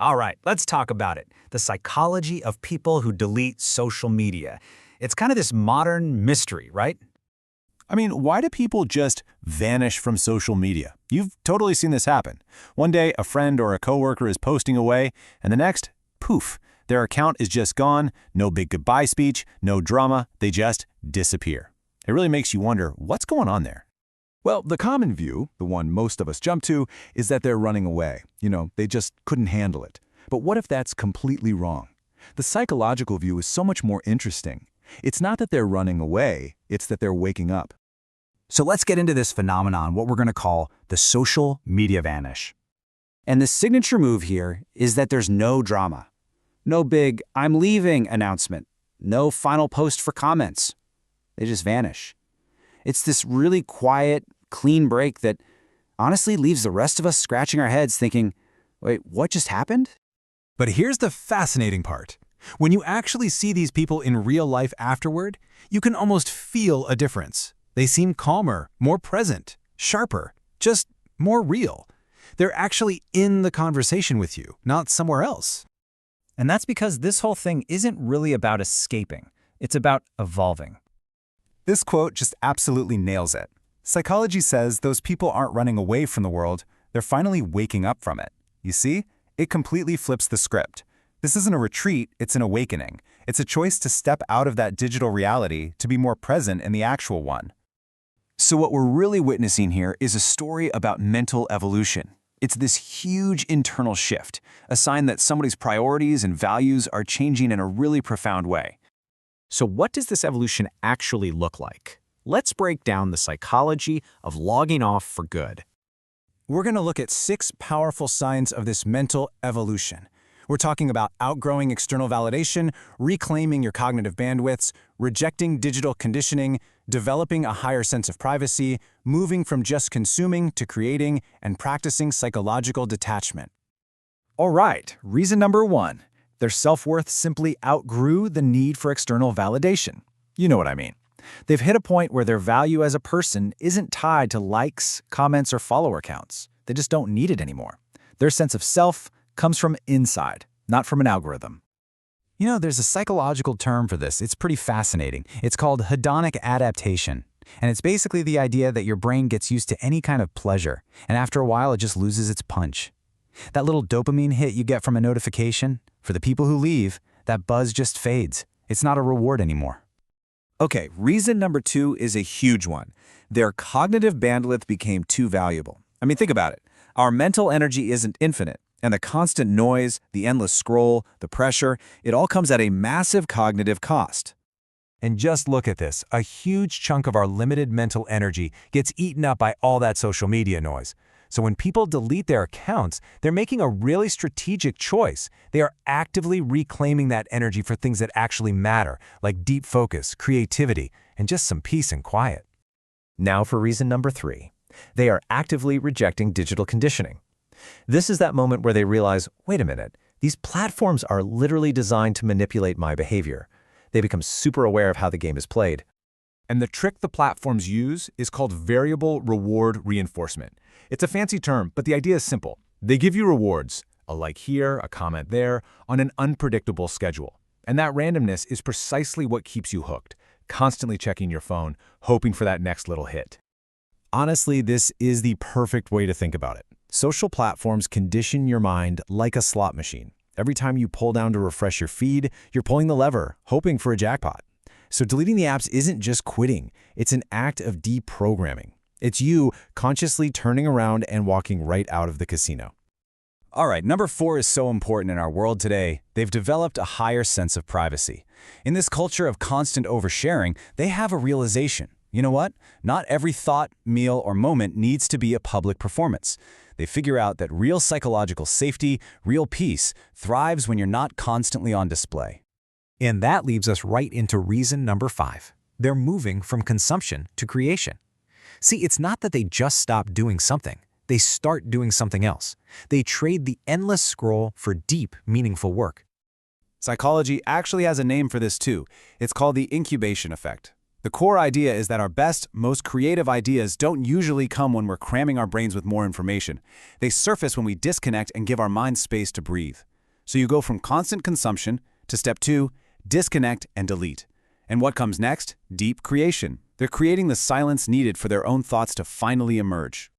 All right, let's talk about it. The psychology of people who delete social media. It's kind of this modern mystery, right? I mean, why do people just vanish from social media? You've totally seen this happen. One day, a friend or a coworker is posting away, and the next, poof, their account is just gone, no big goodbye speech, no drama, they just disappear. It really makes you wonder, what's going on there? Well, the common view, the one most of us jump to, is that they're running away. They just couldn't handle it. But what if that's completely wrong? The psychological view is so much more interesting. It's not that they're running away, it's that they're waking up. So let's get into this phenomenon, what we're going to call the social media vanish. And the signature move here is that there's no drama. No big "I'm leaving" announcement. No final post for comments. They just vanish. It's this really quiet, clean break that honestly leaves the rest of us scratching our heads thinking, wait, what just happened? But here's the fascinating part. When you actually see these people in real life afterward, you can almost feel a difference. They seem calmer, more present, sharper, just more real. They're actually in the conversation with you, not somewhere else. And that's because this whole thing isn't really about escaping. It's about evolving. This quote just absolutely nails it. Psychology says those people aren't running away from the world, they're finally waking up from it. You see? It completely flips the script. This isn't a retreat, it's an awakening. It's a choice to step out of that digital reality to be more present in the actual one. So what we're really witnessing here is a story about mental evolution. It's this huge internal shift, a sign that somebody's priorities and values are changing in a really profound way. So what does this evolution actually look like? Let's break down the psychology of logging off for good. We're going to look at 6 powerful signs of this mental evolution. We're talking about outgrowing external validation, reclaiming your cognitive bandwidths, rejecting digital conditioning, developing a higher sense of privacy, moving from just consuming to creating, and practicing psychological detachment. All right, reason number 1. Their self-worth simply outgrew the need for external validation. You know what I mean. They've hit a point where their value as a person isn't tied to likes, comments, or follower counts. They just don't need it anymore. Their sense of self comes from inside, not from an algorithm. There's a psychological term for this. It's pretty fascinating. It's called hedonic adaptation. And it's basically the idea that your brain gets used to any kind of pleasure, and after a while it just loses its punch. That little dopamine hit you get from a notification, for the people who leave, that buzz just fades. It's not a reward anymore. Okay, reason number 2 is a huge one. Their cognitive bandwidth became too valuable. I mean, think about it. Our mental energy isn't infinite, and the constant noise, the endless scroll, the pressure, it all comes at a massive cognitive cost. And just look at this. A huge chunk of our limited mental energy gets eaten up by all that social media noise. So when people delete their accounts, they're making a really strategic choice. They are actively reclaiming that energy for things that actually matter, like deep focus, creativity, and just some peace and quiet. Now for reason number 3. They are actively rejecting digital conditioning. This is that moment where they realize, wait a minute, these platforms are literally designed to manipulate my behavior. They become super aware of how the game is played. And the trick the platforms use is called variable reward reinforcement. It's a fancy term, but the idea is simple. They give you rewards, a like here, a comment there, on an unpredictable schedule. And that randomness is precisely what keeps you hooked, constantly checking your phone, hoping for that next little hit. Honestly, this is the perfect way to think about it. Social platforms condition your mind like a slot machine. Every time you pull down to refresh your feed, you're pulling the lever, hoping for a jackpot. So deleting the apps isn't just quitting, it's an act of deprogramming. It's you consciously turning around and walking right out of the casino. All right, number 4 is so important in our world today. They've developed a higher sense of privacy. In this culture of constant oversharing, they have a realization. You know what? Not every thought, meal, or moment needs to be a public performance. They figure out that real psychological safety, real peace, thrives when you're not constantly on display. And that leads us right into reason number 5. They're moving from consumption to creation. See, it's not that they just stop doing something. They start doing something else. They trade the endless scroll for deep, meaningful work. Psychology actually has a name for this too. It's called the incubation effect. The core idea is that our best, most creative ideas don't usually come when we're cramming our brains with more information. They surface when we disconnect and give our minds space to breathe. So you go from constant consumption to step 2, disconnect and delete. And what comes next? Deep creation. They're creating the silence needed for their own thoughts to finally emerge.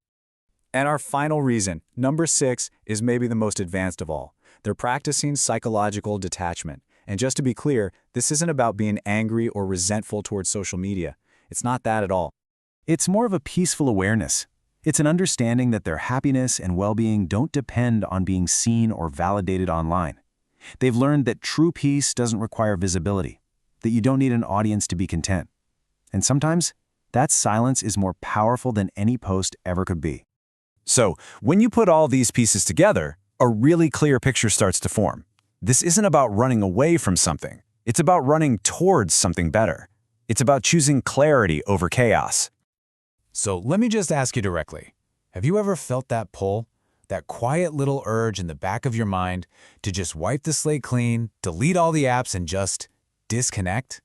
And our final reason, number 6, is maybe the most advanced of all. They're practicing psychological detachment. And just to be clear, this isn't about being angry or resentful towards social media. It's not that at all. It's more of a peaceful awareness. It's an understanding that their happiness and well-being don't depend on being seen or validated online. They've learned that true peace doesn't require visibility, that you don't need an audience to be content. And sometimes, that silence is more powerful than any post ever could be. So, when you put all these pieces together, a really clear picture starts to form. This isn't about running away from something. It's about running towards something better. It's about choosing clarity over chaos. So let me just ask you directly. Have you ever felt that pull? That quiet little urge in the back of your mind to just wipe the slate clean, delete all the apps, and just disconnect?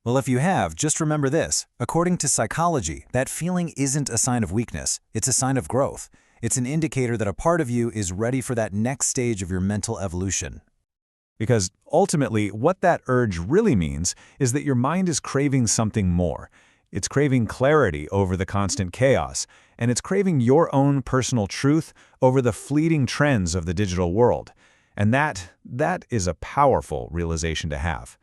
Well, if you have, just remember this. According to psychology, that feeling isn't a sign of weakness. It's a sign of growth. It's an indicator that a part of you is ready for that next stage of your mental evolution. Because ultimately, what that urge really means is that your mind is craving something more. It's craving clarity over the constant chaos, and it's craving your own personal truth over the fleeting trends of the digital world. And that is a powerful realization to have.